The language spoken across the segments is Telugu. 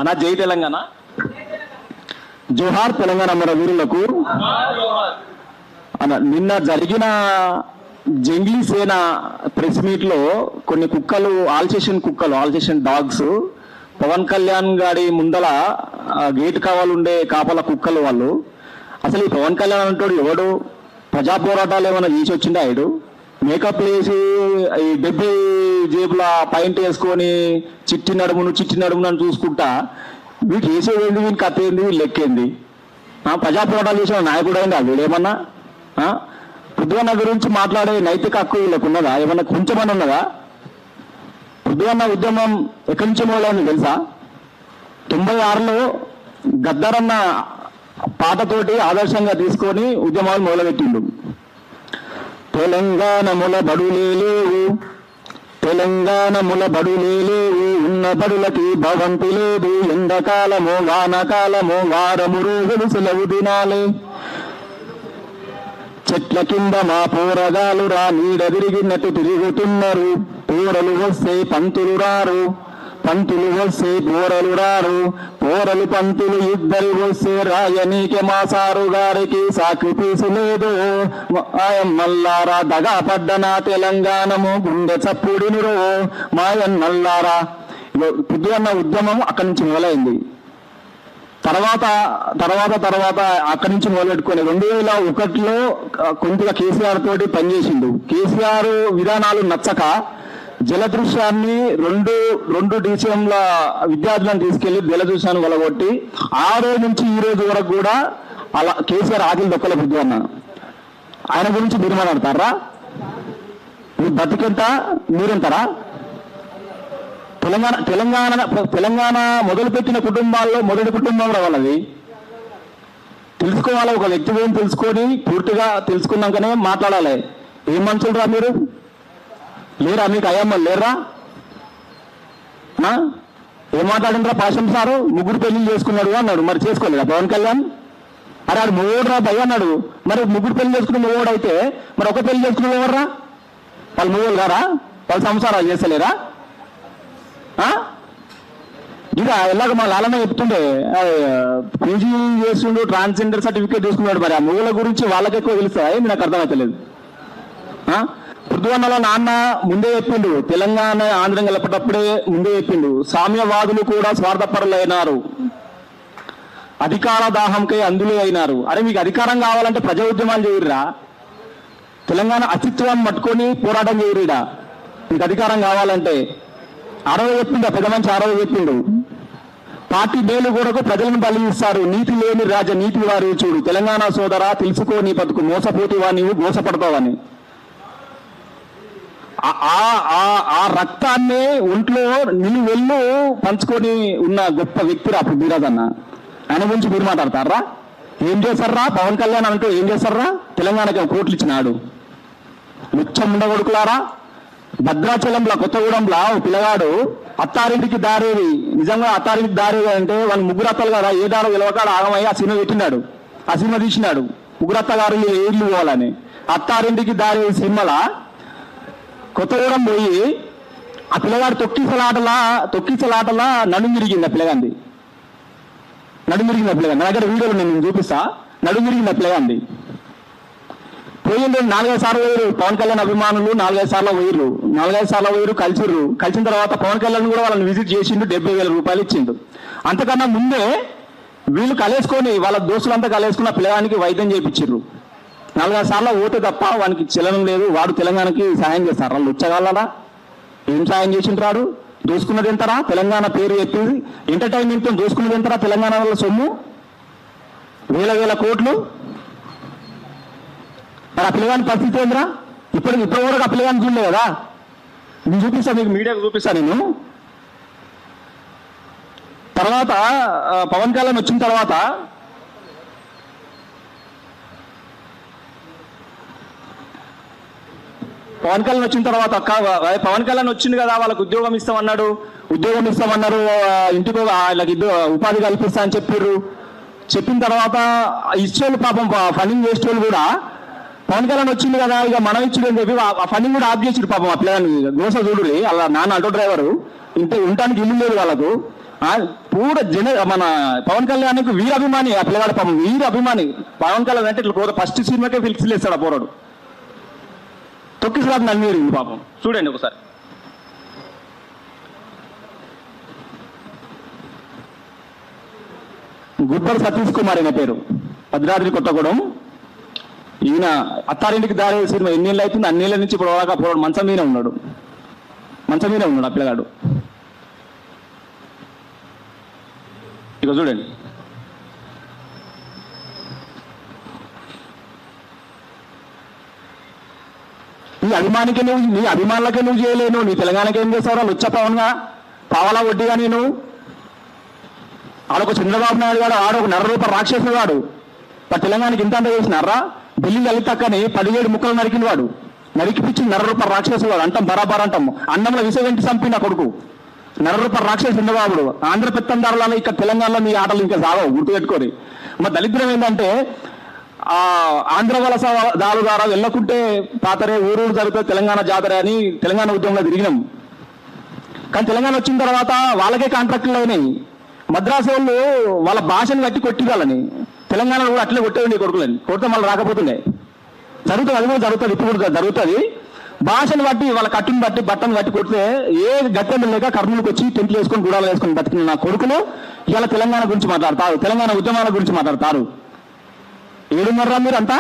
అన్నా జై తెలంగాణ. జోహార్ తెలంగాణ మన వీరులకు. అన్న నిన్న జరిగిన జంగ్లీ సేన ప్రెస్ మీట్ లో కొన్ని కుక్కలు ఆల్సేషన్ డాగ్స్ పవన్ కళ్యాణ్ గారి ముందల గేట్ కావాలుండే కాపల కుక్కలు వాళ్ళు. అసలు ఈ పవన్ కళ్యాణ్ అంటాడు ఎవడు? ప్రజా పోరాటాలు ఏమైనా చేసి వచ్చిండే ఆయన? మేకప్ వేసి ఈ 70 జేబుల పాయింట్ వేసుకొని చిట్టి నడుమును అని చూసుకుంటా వీటి వేసేది వీని కథ ఏంది, లెక్కేంది? ప్రజా పోరాటాలు చేసిన నాయకుడు అయింది వీడేమన్నా? పృథ్వన్న గురించి మాట్లాడే నైతిక హక్కు వీళ్ళకు ఉన్నదా? ఏమన్నా కొంచెమని ఉన్నదా? పృథ్వన్న ఉద్యమం ఎక్కడి నుంచి మొదలైంది తెలుసా? 96లో గద్దరన్న పాటతోటి ఆదర్శంగా తీసుకొని ఉద్యమాలు మొదలుపెట్టిండు. తెలంగాణ ముల బడులేవు ఉన్న బడులకి భవంతి లేదు. ఎండకాలమో వానకాలమో వారము రోజులు సెలవు దినాలే. చెట్ల కింద మా పోరగాలు రా నీడ తిరిగినట్టు తిరుగుతున్నారు. పోరలు వస్తే పంతులు రారు, పంతులు వస్తే పోరలు రారు. పోరలు పంతులు ఇద్దరు వస్తే రాయనీకే మా సారు గారికి సాక్రిఫీసు లేదు. మాయన్నల్లారా దగా పడ్డనా తెలంగాణము గుండె చప్పుడినిరో మాయన్నల్లారా. పొద్దున్న ఉద్యమం అక్కడి నుంచి మొదలైంది. తర్వాత అక్కడి నుంచి మొదలెట్టుకొని 2001లో కొద్దిగా కేసీఆర్ తోటి పనిచేసిండు. కేసీఆర్ విధానాలు నచ్చక జలదృశ్యాన్ని రెండు డిసిఎంల విద్యార్థులను తీసుకెళ్లి జలదృశ్యాన్ని వలగొట్టి ఆ రోజు నుంచి ఈ రోజు వరకు కూడా అలా కేసీఆర్ ఆదిల్ దొక్కల బుద్ధి ఆయన గురించి మీరు మాట్లాడతారా? మీరు బతికెంత మీరెంతరా? తెలంగాణ మొదలుపెట్టిన కుటుంబాల్లో మొదటి కుటుంబం వాళ్ళది. తెలుసుకోవాలి, ఒక వ్యక్తి గురించి తెలుసుకొని పూర్తిగా తెలుసుకున్నాకనే మాట్లాడాలి. ఏం మనుషులు రా మీరు? లేరా మీకు అయ్యమ్మలు లేరా? ఏం మాట్లాడినరా? పాశం సారు 3 పెళ్లిళ్ళు చేసుకున్నాడు అన్నాడు. మరి చేసుకోలేదా పవన్ కళ్యాణ్? అరే ఆడు మొగోడు రా భయ అన్నాడు. మరి 3 పెళ్లి చేసుకున్న మొగోడు అయితే మరి ఒక పెళ్లి చేసుకున్న ఎవర్రా? వాళ్ళు మొగోళ్ళు గారా? వాళ్ళు సంసారాలు చేస్తలేరా? ఇక ఎలాగ మా లాలమ్మ చెప్తుండే పీజీ చేస్తుండు, ట్రాన్స్జెండర్ సర్టిఫికేట్ తీసుకున్నాడు. మరి ఆ మొగల గురించి వాళ్ళకి ఎక్కువ తెలుస్తా? ఏమి నాకు అర్థమవుతలేదు. పృథ్వన్నల నాన్న ముందే చెప్పిండు, తెలంగాణ ఆంధ్రం గెలపటప్పుడే ముందే చెప్పిండు, సామ్యవాదులు కూడా స్వార్థపరులైనారు, అధికార దాహంకై అందులే అయినారు. అరే మీకు అధికారం కావాలంటే ప్రజా ఉద్యమాలు చేయరురా? తెలంగాణ అస్తిత్వాన్ని పట్టుకొని పోరాటం చేయరుడా? మీకు అధికారం కావాలంటే ఆరోజు చెప్పిండు, పెద్ద మంచి ఆరోజు చెప్పిండు, పార్టీ మేలు కొరకు ప్రజలను బలిస్తారు, నీతి లేని నీతి వారి చూడు, తెలంగాణ సోదరా తెలుసుకో నీ బతుకు, మోసపోతివా నీవు మోసపడతావని. ఆ రక్తాన్ని ఒంట్లో నిలువెళ్ళు పంచుకొని ఉన్న గొప్ప వ్యక్తి రా పృథ్వీరాజ్ అన్న. ఆయన గురించి మీరు మాట్లాడతారా? ఏం చేశారా పవన్ కళ్యాణ్ అంటూ? ఏం చేశారా? తెలంగాణకి కోట్లు ఇచ్చినాడు. ముచ్చం ఉండగొడుకులారా. భద్రాచలంలో కొత్తగూడెంలో పిల్లగాడు అత్తారింటికి దారేది, నిజంగా అత్తారింటికి దారేది అంటే వాళ్ళు 3 అత్తలు కదా, ఏ దారో విలవకాడ ఆగమయ్యి ఆ సినిమా పెట్టినాడు, ఆ సినిమా తీసినాడు. 3 అత్తగారు ఏళ్ళు పోవాలని అత్తారింటికి దారేది సినిమాల కొత్తగూడెం పోయి ఆ పిల్లగాడు తొక్కిసలాటలా నడుము విరిగింది. ఆ పిల్లగాంది నడుము విరిగింది. ఆ పిల్లగాంది నా దగ్గర వీడియోలు నేను చూపిస్తా. నడుము విరిగింది ఆ పిల్లగాంది. పోయింది 4-5 సార్లు పోయారు పవన్ కళ్యాణ్ అభిమానులు, 4-5 సార్లు పోయారు, కలిసిన తర్వాత పవన్ కళ్యాణ్ కూడా వాళ్ళని విజిట్ చేసిండు, 70,000 రూపాయలు ఇచ్చిండు. అంతకన్నా ముందే వీళ్ళు కలేసుకొని వాళ్ళ దోస్తులంతా కలేసుకున్న పిల్లగానికి వైద్యం చేయించారు. 4-5 సార్లు ఓటే తప్ప వానికి చలనం లేదు. వాడు తెలంగాణకి సాయం చేస్తారు. వాళ్ళు వచ్చగలరా? ఏం సాయం చేసింటారు? దోసుకున్నది ఎంతరా? తెలంగాణ పేరు చెప్పి ఎంటర్టైన్మెంట్తో దోసుకున్నది ఎంతరా? తెలంగాణ వాళ్ళ సొమ్ము వేల కోట్లు. మరి ఆ పిల్లగాని పరిస్థితి ఏంద్రా? ఇప్పుడు కూడా ఆ పిల్లగాని చూడలే కదా. నేను చూపిస్తాను, మీకు మీడియాకు చూపిస్తాను నేను. తర్వాత పవన్ కళ్యాణ్ వచ్చిన తర్వాత పవన్ కళ్యాణ్ వచ్చింది కదా, వాళ్ళకి ఉద్యోగం ఇస్తామన్నారు, ఇంటికి వాళ్ళకి ఉపాధి కల్పిస్తా అని చెప్పిన తర్వాత ఇచ్చేవాళ్ళు పాపం ఫండింగ్ చేసేవాళ్ళు కూడా పవన్ కళ్యాణ్ వచ్చింది కదా ఇక మనం ఇచ్చుడు అని చెప్పి ఆ ఫండింగ్ కూడా ఆఫ్ చేసిడు పాపం. ఆ పిల్లగాని గోస చూడు, అలా నాన్న ఆటో డ్రైవరు, ఉండటానికి ఇల్లు లేదు వాళ్ళకు, మన పవన్ కళ్యాణ్కి వీర అభిమాని ఆ పిల్లవాడు, పాపం వీర అభిమాని. పవన్ కళ్యాణ్ అంటే ఇట్లా ఫస్ట్ సినిమాకే ఫిక్స్ చేస్తాడు ఆ పోరాడు. తొక్కిసలాట నన్ను పాపం. చూడండి ఒకసారి. గుబ్బర్ సతీష్ కుమార్ అయిన పేరు, భద్రాద్రి కొత్తగూడెం. ఈయన అత్తారింటికి దారి సినిమా ఎన్నేళ్ళు అవుతుంది, అన్నేళ్ళ నుంచి ఇప్పుడు దాకా పోరాడు. మంచం మీదే ఉన్నాడు ఆ పిల్లగాడు. ఇక చూడండి. నీ అభిమానులకే నువ్వు చేయలేను, నీ తెలంగాణకి ఏం చేస్తావు? లుచ్చ పవన్గా పావలా వడ్డీగా నేను ఆడొక చంద్రబాబు నాయుడు గాడు, ఆడొక నరరూప రాక్షసుడు వాడు. తెలంగాణకి ఇంత అంత చేసినారా? ఢిల్లీ లలితక్కని 17 ముక్కలు నరికిన వాడు, నరికిపిచ్చి నరరూప రాక్షసుడు వాడు. అంటాం బరాబర్ అంటాం. అన్నంలో విసవెంటి చంపిన కొడుకు నరరూప రాక్షసు చంద్రబాబుడు. ఆంధ్ర పెత్తందారులలో ఇక్కడ తెలంగాణలో మీ ఆటలు ఇంకా సాగవు, గుర్తుపెట్టుకోరి. మరి దళిద్రం ఏంటంటే ఆంధ్ర వలస దారు ద్వారా వెళ్ళకుంటే పాతరే ఊరు జరుగుతుంది తెలంగాణ జాతర అని తెలంగాణ ఉద్యమంలో తిరిగినాం. కానీ తెలంగాణ వచ్చిన తర్వాత వాళ్ళకే కాంట్రాక్టులు అయినాయి. మద్రాసు వాళ్ళు వాళ్ళ భాషను బట్టి కొట్టిరాలని, తెలంగాణలో కూడా అట్లే కొట్టేయండి కొడుకులని. కొడితే మళ్ళీ రాకపోతుండే. జరుగుతుంది, అది కూడా జరుగుతుంది, ఇప్పుడు కూడా జరుగుతుంది. భాషను బట్టి వాళ్ళ కట్టుని బట్టి బట్టను బట్టి కొడితే ఏ గట్టెం లేక కర్నూలుకి వచ్చి టెంట్లు వేసుకొని గుడాలు వేసుకొని బతికిన నా కొడుకులు ఇవాళ తెలంగాణ గురించి మాట్లాడతారు, తెలంగాణ ఉద్యమాల గురించి మాట్లాడతారు. ఏడున్నారా మీరు అంతా?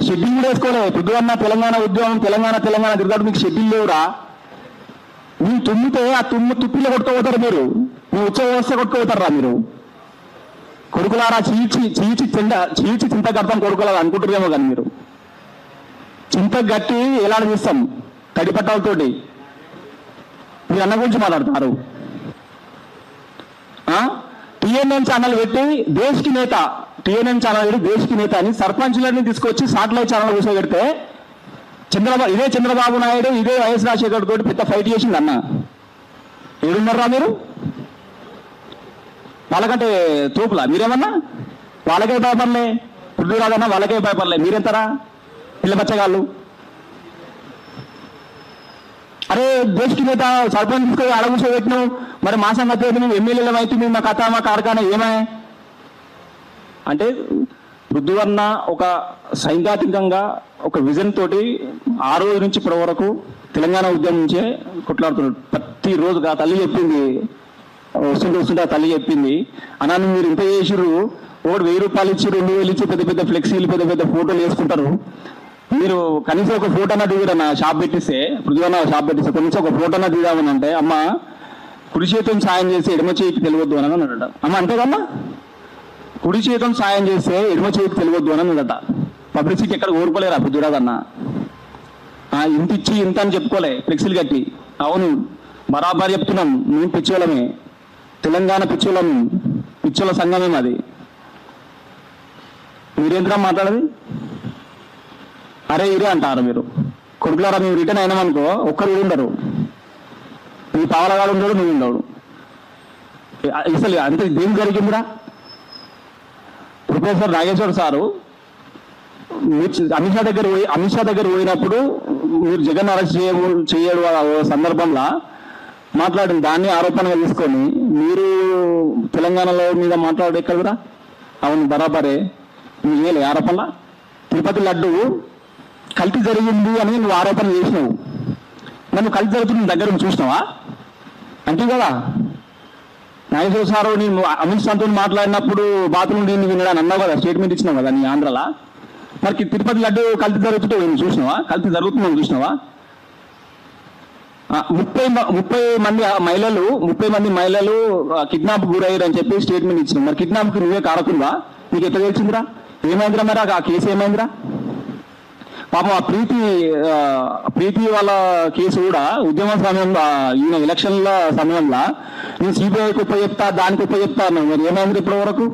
షెడ్యూల్ కూడా వేసుకోలేదు. పొద్దున్న తెలంగాణ ఉద్యమం తెలంగాణ తిరగాడు, మీకు షెడ్యూల్ లేవురా. మీరు తుమ్మితే ఆ తుప్పిలో కొట్టుకోపోతారు మీరు, మీ ఉత్సవ వ్యవస్థ కొట్టుకోపోతారా మీరు? కొడుకులారా చీచి చింత కడతాం కొడుకులారా అనుకుంటారేమో కానీ మీరు చింత గట్టి ఎలా చూస్తాం తడిపట్టాలతోటి. మీరు అన్న గురించి మాట్లాడతారు. టీఎన్ఎన్ ఛానల్ పెట్టి దేశకి నేత, టీఎన్ఎన్ ఛానల్ పెట్టి దేశకి నేత అని సర్పంచులన్నీ తీసుకొచ్చి సాటిలైట్ ఛానల్ కూర్చోబెడితే ఇదే చంద్రబాబు నాయుడు ఇదే వైఎస్ రాజశేఖర్ తోటి పెద్ద ఫైట్ చేసింది అన్న. ఏడున్నారా మీరు? వాళ్ళకంటే తోపులా మీరేమన్నా? వాళ్ళకే భయపడలే, పృథ్వీరాజన్నా వాళ్ళకే భయపడలే, మీరెంతరా పిల్ల బచ్చగాళ్ళు? అరే దేశకి నేత సర్పంచ్ తీసుకొని ఆడ కూర్చోబెట్టినావు, మరి మా సంగతి మేము ఎమ్మెల్యేలు అవుతుంది, మా కథ మా కార్ఖానా ఏమే అంటే పృథ్వన్న ఒక సైద్ధాంతికంగా ఒక విజన్ తోటి ఆ రోజు నుంచి ఇప్పటి వరకు తెలంగాణ ఉద్యమం నుంచే కొట్లాడుతున్నాడు. ప్రతిరోజుగా తల్లి చెప్పింది, వస్తుంటే తల్లి చెప్పింది, అన్నాను మీరు ఇంత చేసిర్రు, ఒకటి 1000 రూపాయలు ఇచ్చి 2000 ఇచ్చి పెద్ద పెద్ద ఫ్లెక్సీలు పెద్ద పెద్ద ఫోటోలు వేసుకుంటారు, మీరు కనీసం ఒక ఫోటో అన్న దిగురన్న షాప్ పెట్టిస్తే, పృథ్వన్న షాప్ పెట్టిస్తే కనీసం ఒక ఫోటో అన్న దిగామని అంటే, అమ్మ కుడి చేతితో సాయం చేసి ఎడమ చేతికి తెలియవద్దు అని అన్నాడట. అమ్మ అంతేకమ్మా, కుడి చేతితో సాయం చేస్తే ఎడమ చేతికి తెలియవద్దు అని అన్నాడట. పబ్లిసిటీ ఎక్కడ ఓరుకోలేరా పృథ్వీరాజన్న? ఇంత ఇచ్చి ఇంత అని చెప్పుకోలే ఫ్లెక్సీలు కట్టి. అవును బరాబర్ చెప్తున్నాం, మేము పిచ్చోళమే, తెలంగాణ పిచ్చోళ్ళ సంఘమే అది. మీరేంద్రా మాట్లాడేది? అరే ఇరే అంటారు మీరు. కొడుకులారా మేము రిటర్న్ అయినామనుకో ఒక్కరు ఉండరు, మీ పావలగాడు ఉండడు, నువ్వు ఉండవు. అసలు అంతే దేని జరిగిందిరా? ప్రొఫెసర్ నాగేశ్వర సారు అమిత్ షా దగ్గర పోయినప్పుడు మీరు జగన్ అరెస్ట్ చేయడు సందర్భంలో మాట్లాడిన దాన్ని ఆరోపణగా తీసుకొని మీరు తెలంగాణలో మీద మాట్లాడే ఎక్కడరా? అవును బరాబరే, నువ్వు చేయలే ఆరోపణలా? తిరుపతి లడ్డు కల్తీ జరిగింది అని నువ్వు ఆరోపణ చేసినావు, నన్ను కల్తీ జరుగుతుంది దగ్గర నుంచి చూసినావా అంటే కదా? నాగేశ్వర సారు నేను అమిత్ షాతో మాట్లాడినప్పుడు బాత్రూమ్ దీన్ని వినడానికి అన్నావు కదా, స్టేట్మెంట్ ఇచ్చినావు కదా నీ ఆంధ్రలా. మరి తిరుపతి లడ్డు కల్తీ జరుగుతుంటే నేను చూసినావా? కల్తీ జరుగుతుందని చూసినావా? 30 మంది మహిళలు కిడ్నాప్ గురయ్యారు అని చెప్పి స్టేట్మెంట్ ఇచ్చినావు. మరి కిడ్నాప్కి నువ్వే కారకుందా? నీకు ఎట్లా తెలిసిందిరా? ఏమైందిరా మరి ఆ కేసు ఏమైందిరా? పాపం ఆ ప్రీతి వాళ్ళ కేసు కూడా ఉద్యమ సమయంలో ఈయన ఎలక్షన్ల సమయంలో నేను సిబిఐకి ఉపయోగిస్తా దానికి ఉపయోగిస్తా అన్నాను. మరి ఏమైంది ఇప్పటి వరకు?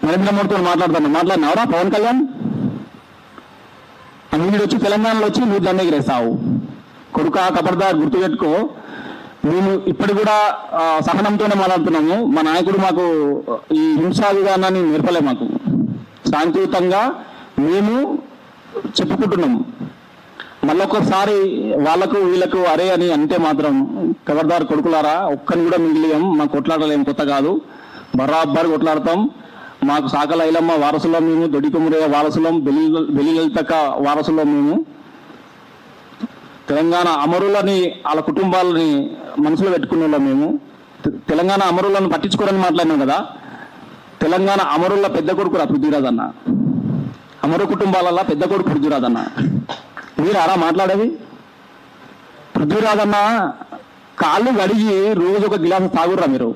నరేంద్ర మోడీతో మాట్లాడినావురా పవన్ కళ్యాణ్? మీరు వచ్చి తెలంగాణలో వచ్చి నువ్వు దండ ఎగిరేస్తావు. కొడుక కబర్దార్ గుర్తుపెట్టుకో, మేము ఇప్పటి కూడా సహనంతోనే మాట్లాడుతున్నాము. మా నాయకుడు మాకు ఈ హింసా విధానాన్ని నేర్పలే, మాకు శాంతియుతంగా మేము చెప్పుకుంటున్నాము. మళ్ళొకసారి వాళ్ళకు వీళ్ళకు అరే అని అంటే మాత్రం ఖబర్దార్ కొడుకులారా, ఒక్కని కూడా మిగిలియం, మాకు కొట్లాడలేం, కొత్త కాదు, బరాబర్ కొట్లాడతాం. మాకు సాకల ఐలమ్మ వారసులం మేము, దొడికుమురయ్య వారసులం, బెలిలలితక్క వారసులం మేము. తెలంగాణ అమరులని వాళ్ళ కుటుంబాలని మనసులో పెట్టుకునే మేము. తెలంగాణ అమరులను పట్టించుకోరని మాట్లాడినాం కదా. తెలంగాణ అమరుల పెద్ద కొడుకు రా పృథ్వీరాజ్ అన్న, అమరు కుటుంబాలలో పెద్ద కొడుకు పృథ్వీరాజ్ అన్న. మీరు అలా మాట్లాడేది? పృథ్వీరాజ్ అన్న కాళ్ళు గడిగి రోజు ఒక గిలాసు తాగుర్రా మీరు?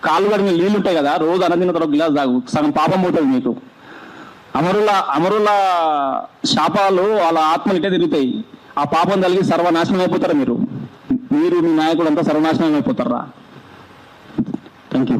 కాళ్ళు గడిగిన నీళ్ళు ఉంటాయి కదా, రోజు అన్నదిన తర్వాత గిలాసు తాగు, సగం పాపం పోతుంది మీకు. అమరుల శాపాలు వాళ్ళ ఆత్మలు ఇటే తిరుగుతాయి. ఆ పాపం కలిగి సర్వనాశనం అయిపోతారా మీరు? మీ నాయకుడు అంతా సర్వనాశనం అయిపోతారా? Thank you.